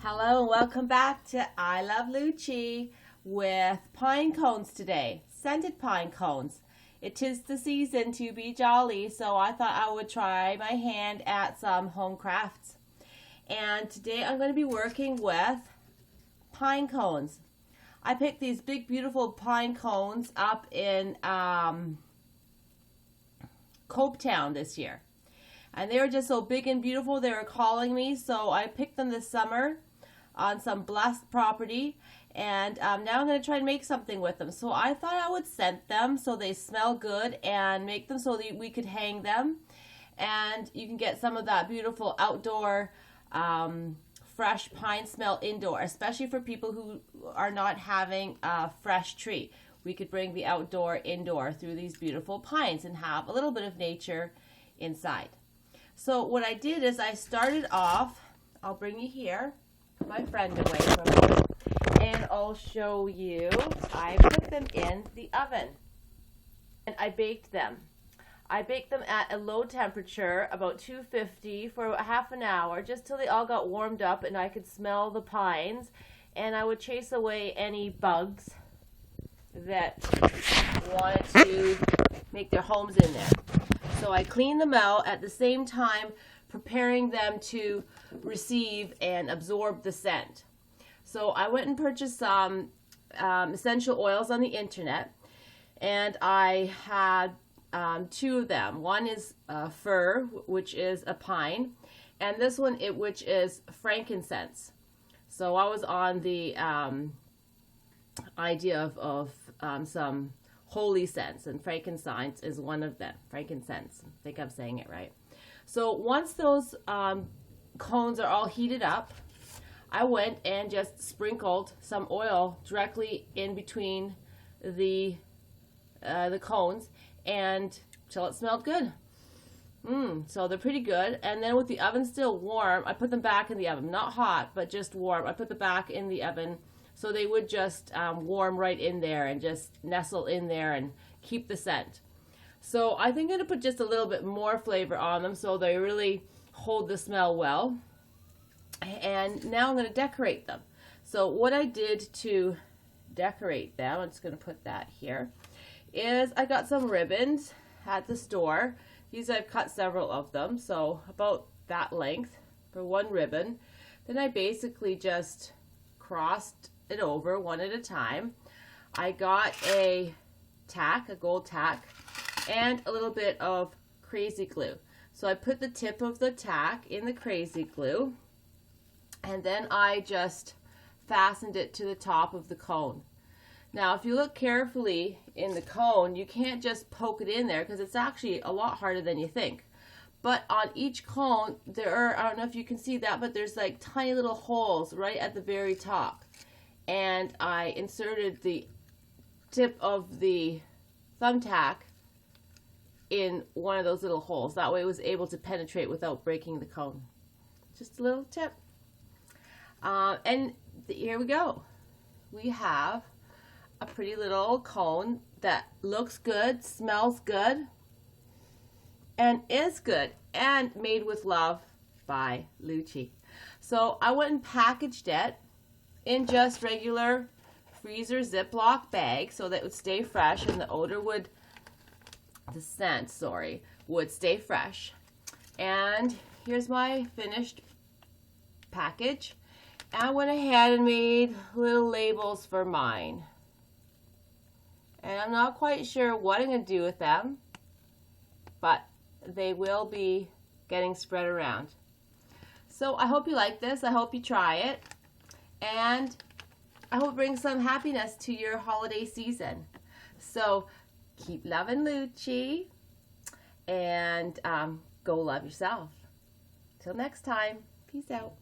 Hello and welcome back to I Love Lucci with pine cones today, scented pine cones. It is the season to be jolly, so I thought I would try my hand at some home crafts. And today I'm going to be working with pine cones. I picked these big beautiful pine cones up in Copetown this year. And they were just so big and beautiful, they were calling me, so I picked them this summer on some blessed property, and now I'm going to try and make something with them. So I thought I would scent them so they smell good and make them so that we could hang them, and you can get some of that beautiful outdoor fresh pine smell indoor, especially for people who are not having a fresh tree. We could bring the outdoor indoor through these beautiful pines and have a little bit of nature inside. So what I did is I started off, I'll bring you here, put my friend away from me, and I'll show you, I put them in the oven and I baked them. I baked them at a low temperature, about 250, for about half an hour, just till they all got warmed up and I could smell the pines, and I would chase away any bugs that wanted to make their homes in there. So I cleaned them out at the same time, preparing them to receive and absorb the scent. So I went and purchased some essential oils on the internet, and I had two of them. One is fir, which is a pine, and this one which is frankincense. So I was on the idea of some holy scents, and frankincense is one of them. Frankincense, I think I'm saying it right. So once those cones are all heated up, I went and just sprinkled some oil directly in between the cones, and till it smelled good. So they're pretty good. And then with the oven still warm, I put them back in the oven, not hot, but just warm. I put them back in the oven so they would just warm right in there and just nestle in there and keep the scent. So I think I'm going to put just a little bit more flavor on them so they really hold the smell well. And now I'm going to decorate them. So what I did to decorate them, I'm just going to put that here, is I got some ribbons at the store. These I've cut several of them, so about that length for one ribbon. Then I basically just crossed it over one at a time. I got a tack, a gold tack, and a little bit of crazy glue. So I put the tip of the tack in the crazy glue, and then I just fastened it to the top of the cone. Now if you look carefully in the cone, you can't just poke it in there because it's actually a lot harder than you think. But on each cone there are, I don't know if you can see that, but there's like tiny little holes right at the very top. And I inserted the tip of the thumbtack in one of those little holes. That way it was able to penetrate without breaking the cone. Just a little tip. Here we go. We have a pretty little cone that looks good, smells good, and is good, and made with love by Lucci. So I went and packaged it in just regular freezer Ziploc bag so that it would stay fresh and the scent would stay fresh. And here's my finished package. I went ahead and made little labels for mine. And I'm not quite sure what I'm going to do with them, but they will be getting spread around. So I hope you like this. I hope you try it. And I hope it brings some happiness to your holiday season. So keep loving Lucci and go love yourself. Till next time, peace out.